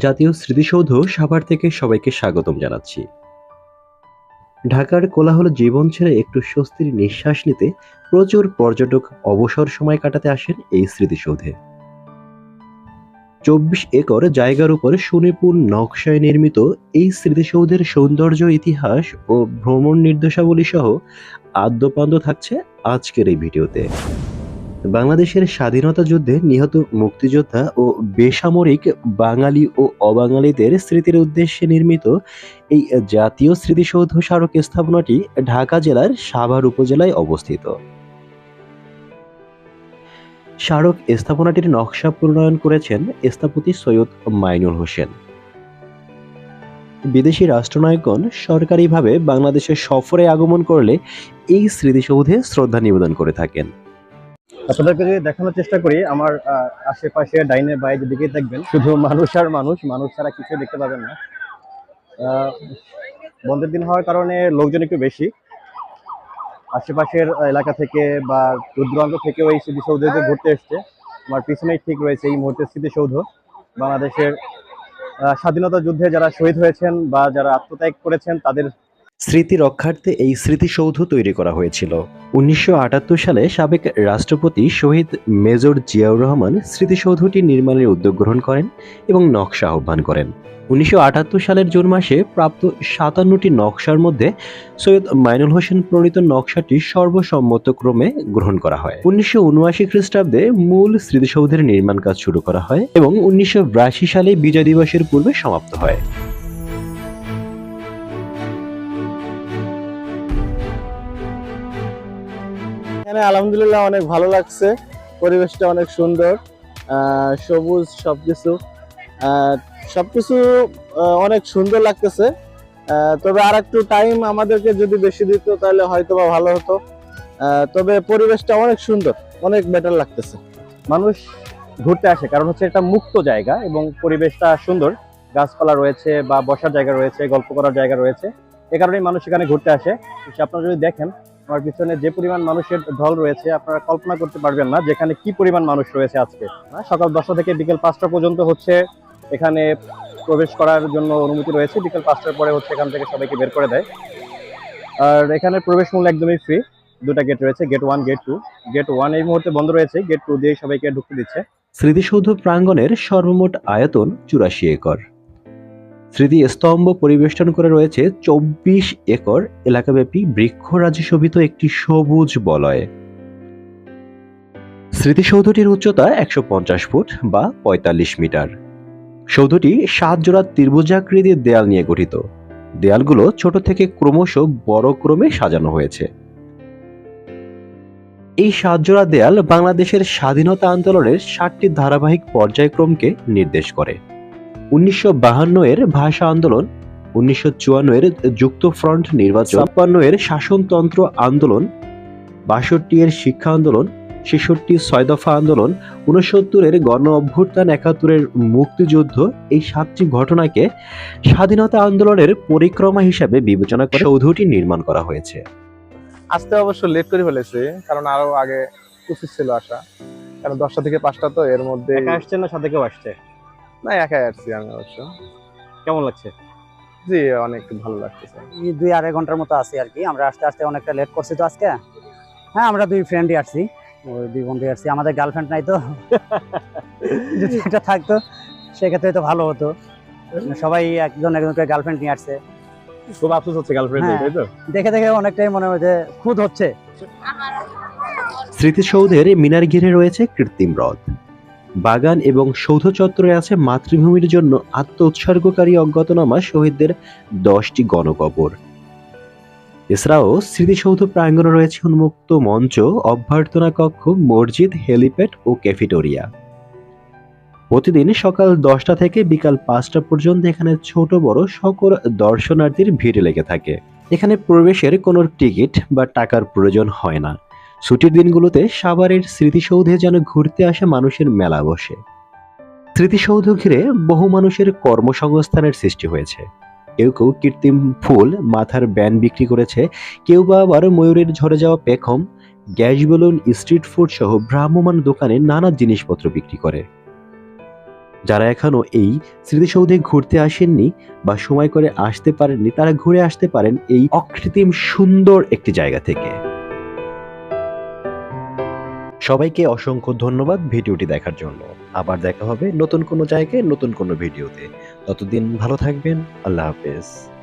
জাতীয় স্মৃতিসৌধ সাভার থেকে সবাইকে স্বাগতম জানাচ্ছি। ঢাকার কোলাহল জীবন ছেড়ে একটু স্বস্তির নিঃশ্বাস নিতে প্রচুর পর্যটক অবসর সময় কাটাতে আসেন এই স্মৃতিসৌধে। 24 একর জায়গার উপর সুনিপুণ নকশায় নির্মিত এই স্মৃতিসৌধের সৌন্দর্য, ইতিহাস ও ভ্রমণ নির্দেশাবলী সহ আদ্যোপান্ত থাকছে আজকের এই ভিডিওতে। বাংলাদেশের স্বাধীনতা যুদ্ধে নিহত মুক্তিযোদ্ধা ও বেসামরিক বাঙালি ও অবাঙালিদের স্মৃতির উদ্দেশ্যে নির্মিত এই জাতীয় স্মৃতিসৌধ স্মারক স্থাপনাটি ঢাকা জেলার সাভার উপজেলায় অবস্থিত। স্মারক স্থাপনাটির নকশা প্রণয়ন করেছেন স্থপতি সৈয়দ মাইনুল হোসেন। বিদেশি রাষ্ট্রনায়কগণ সরকারিভাবে বাংলাদেশে সফরে আগমন করলে এই স্মৃতিসৌধে শ্রদ্ধা নিবেদন করে থাকেন। আপনাদেরকে যদি দেখানোর চেষ্টা করি, আমার আশেপাশে ডাইনে বাই যেদিকে দেখবেন শুধু মানুষ আর মানুষ, মানুষ ছাড়া কিছু দেখতে পাবেন না। বন্ধের দিন হওয়ার কারণে লোকজন একটু বেশি। আশেপাশের এলাকা থেকে বা দূর দূরান্ত থেকে ওই স্মৃতিসৌধে ঘুরতে এসছে। আমার পিছনেই ঠিক রয়েছে এই মুহূর্তে স্মৃতিসৌধ। বাংলাদেশের স্বাধীনতা যুদ্ধে যারা শহীদ হয়েছেন বা যারা আত্মত্যাগ করেছেন তাদের স্মৃতি রক্ষার্থে এই স্মৃতিসৌধ তৈরি করা হয়েছিল। 1978 সালে সাবেক রাষ্ট্রপতি শহীদ মেজর জিয়াউর রহমান স্মৃতিসৌধটি নির্মাণের উদ্যোগ গ্রহণ করেন এবং নকশা আহ্বান করেন। 1978 সালের জুন মাসে প্রাপ্ত 57টি নকশার মধ্যে সৈয়দ মাইনুল হোসেন প্রণীত নকশাটি সর্বসম্মতক্রমে গ্রহণ করা হয়। 1979 খ্রিস্টাব্দে মূল স্মৃতিসৌধের নির্মাণ কাজ শুরু করা হয় এবং 1982 সালে বিজয় দিবসের পূর্বে সমাপ্ত হয়। এখানে আলহামদুলিল্লাহ অনেক ভালো লাগছে। পরিবেশটা অনেক সুন্দর, সবুজ, সবকিছু অনেক সুন্দর লাগতেছে। তবে আর একটু টাইম আমাদেরকে যদি বেশি দিত তাহলে হয়তো বা ভালো হতো। তবে পরিবেশটা অনেক সুন্দর, অনেক বেটার লাগতেছে। মানুষ ঘুরতে আসে কারণ হচ্ছে একটা মুক্ত জায়গা এবং পরিবেশটা সুন্দর, গাছপালা রয়েছে বা বসার জায়গা রয়েছে, গল্প করার জায়গা রয়েছে। এ কারণেই মানুষ এখানে ঘুরতে আসে। আপনারা যদি দেখেন আমার পিছনে যে পরিমাণ মানুষের ঢল রয়েছে, আপনারা কল্পনা করতে পারবেন না যেখানে কি পরিমাণ মানুষ রয়েছে আজকে। সকাল 10টা থেকে বিকেল 5টা পর্যন্ত হচ্ছে এখানে প্রবেশ করার জন্য অনুমতি রয়েছে। বিকেল 5টার পরে হচ্ছে এখান থেকে সবাইকে বের করে দেয়। আর এখানে প্রবেশ মূল্য একদমই ফ্রি। দুটা গেট রয়েছে, গেট 1, গেট 2। গেট 1 এই মুহূর্তে বন্ধ রয়েছে, গেট 2 দিয়ে সবাইকে ঢুকতে দিচ্ছে। স্মৃতিসৌধ প্রাঙ্গণের সর্বমোট আয়তন 84 একর। স্মৃতিস্তম্ভ পরিবেষ্টন করে রয়েছে 24 একর এলাকাব্যাপী বৃক্ষরাজি শোভিত একটি সবুজ বলয়। স্মৃতিসৌধটির উচ্চতা 150 ফুট বা 45 মিটার। সৌধটি 7 জোড়া ত্রিভুজাকৃতির দেয়াল নিয়ে গঠিত। দেয়ালগুলো ছোট থেকে ক্রমশ বড় ক্রমে সাজানো হয়েছে। এই 7 জোড়া দেয়াল বাংলাদেশের স্বাধীনতা আন্দোলনের 7টি ধারাবাহিক পর্যায়ক্রমকে নির্দেশ করে। 1952 এর ভাষা আন্দোলন, 1954 এর যুক্তফ্রন্ট নির্বাচন, 56 এর শাসনতন্ত্র আন্দোলন, 62 এর শিক্ষা আন্দোলন, 66 6 দফা আন্দোলন, 69 এর গণ অভ্যুত্থান, 71 এর মুক্তিযুদ্ধ, এই 7টি ঘটনাকে স্বাধীনতা আন্দোলনের পরিক্রমা হিসাবে বিবেচনা করে সৌধটি নির্মাণ করা হয়েছে। আসতে অবশ্য লেট করে ফেলেছি, কারণ আরো আগে উচিত ছিল আসা। কারণ 10টা থেকে 5টা, তো এর মধ্যে একা আসছেন না সাথে কেউ আসছে? না, একাই আসছি আমি অবশ্য। কেমন লাগছে? জি, অনেক ভালো লাগতেছে। 2-2.5 ঘন্টার মতো আছি আর কি। আমরা আসতে আসতে অনেকটা লেট করছি তো আজকে। হ্যাঁ, আমরা 2 ফ্রেন্ডই আসছি, ওই 2 বন্ধুই আসছি। আমাদের গার্লফ্রেন্ড নাই তো। যদি এটা থাকতো সেক্ষেত্রে তো ভালো হতো। সবাই একজন একজন করে গার্লফ্রেন্ড নিয়ে আসছে। খুব আফসোস হচ্ছে গার্লফ্রেন্ড নেই, তাই তো? দেখে দেখে অনেকটাই মনে হয় যে খুদ হচ্ছে। স্মৃতিসৌধের মিনার ঘিরে রয়েছে কৃত্রিম হ্রদ, বাগান এবং সৌধ চত্বরে আছে মাতৃভূমির জন্য আত্ম-উৎসর্গকারী অজ্ঞাতনামা শহীদদের 10টি গণকবর। এছাড়াও স্মৃতিসৌধ প্রাঙ্গণে রয়েছে উন্মুক্ত মঞ্চ, অভ্যর্থনা কক্ষ, মসজিদ, হেলিপ্যাড ও ক্যাফেটেরিয়া। প্রতিদিন সকাল 10টা থেকে বিকাল 5টা পর্যন্ত এখানে ছোট বড় সকল দর্শনার্থীর ভিড় লেগে থাকে। এখানে প্রবেশের কোনো টিকিট বা টাকার প্রয়োজন হয় না। ছুটির দিনগুলোতে সাভারের স্মৃতিসৌধে যেন ঘুরতে আসে মানুষের মেলা বসে। স্মৃতিসৌধ ঘিরে বহু মানুষের কর্মসংস্থানের সৃষ্টি হয়েছে। কেউ কেউ কৃত্রিম ফুল, মাথার ব্যান্ড বিক্রি করেছে, কেউ বা আবার ময়ূরের ঝরে যাওয়া পেখম, গ্যাস বেলুন, স্ট্রিট ফুড সহ ভ্রাম্যমাণ দোকানে নানা জিনিসপত্র বিক্রি করে। যারা এখনো এই স্মৃতিসৌধে ঘুরতে আসেননি বা সময় করে আসতে পারেননি, তারা ঘুরে আসতে পারেন এই অকৃত্রিম সুন্দর একটি জায়গা থেকে। সবাইকে অসংখ্য ধন্যবাদ ভিডিওটি দেখার জন্য। আবার দেখা হবে নতুন কোনো জায়গায় নতুন কোনো ভিডিওতে। ততদিন ভালো থাকবেন। আল্লাহ হাফেজ।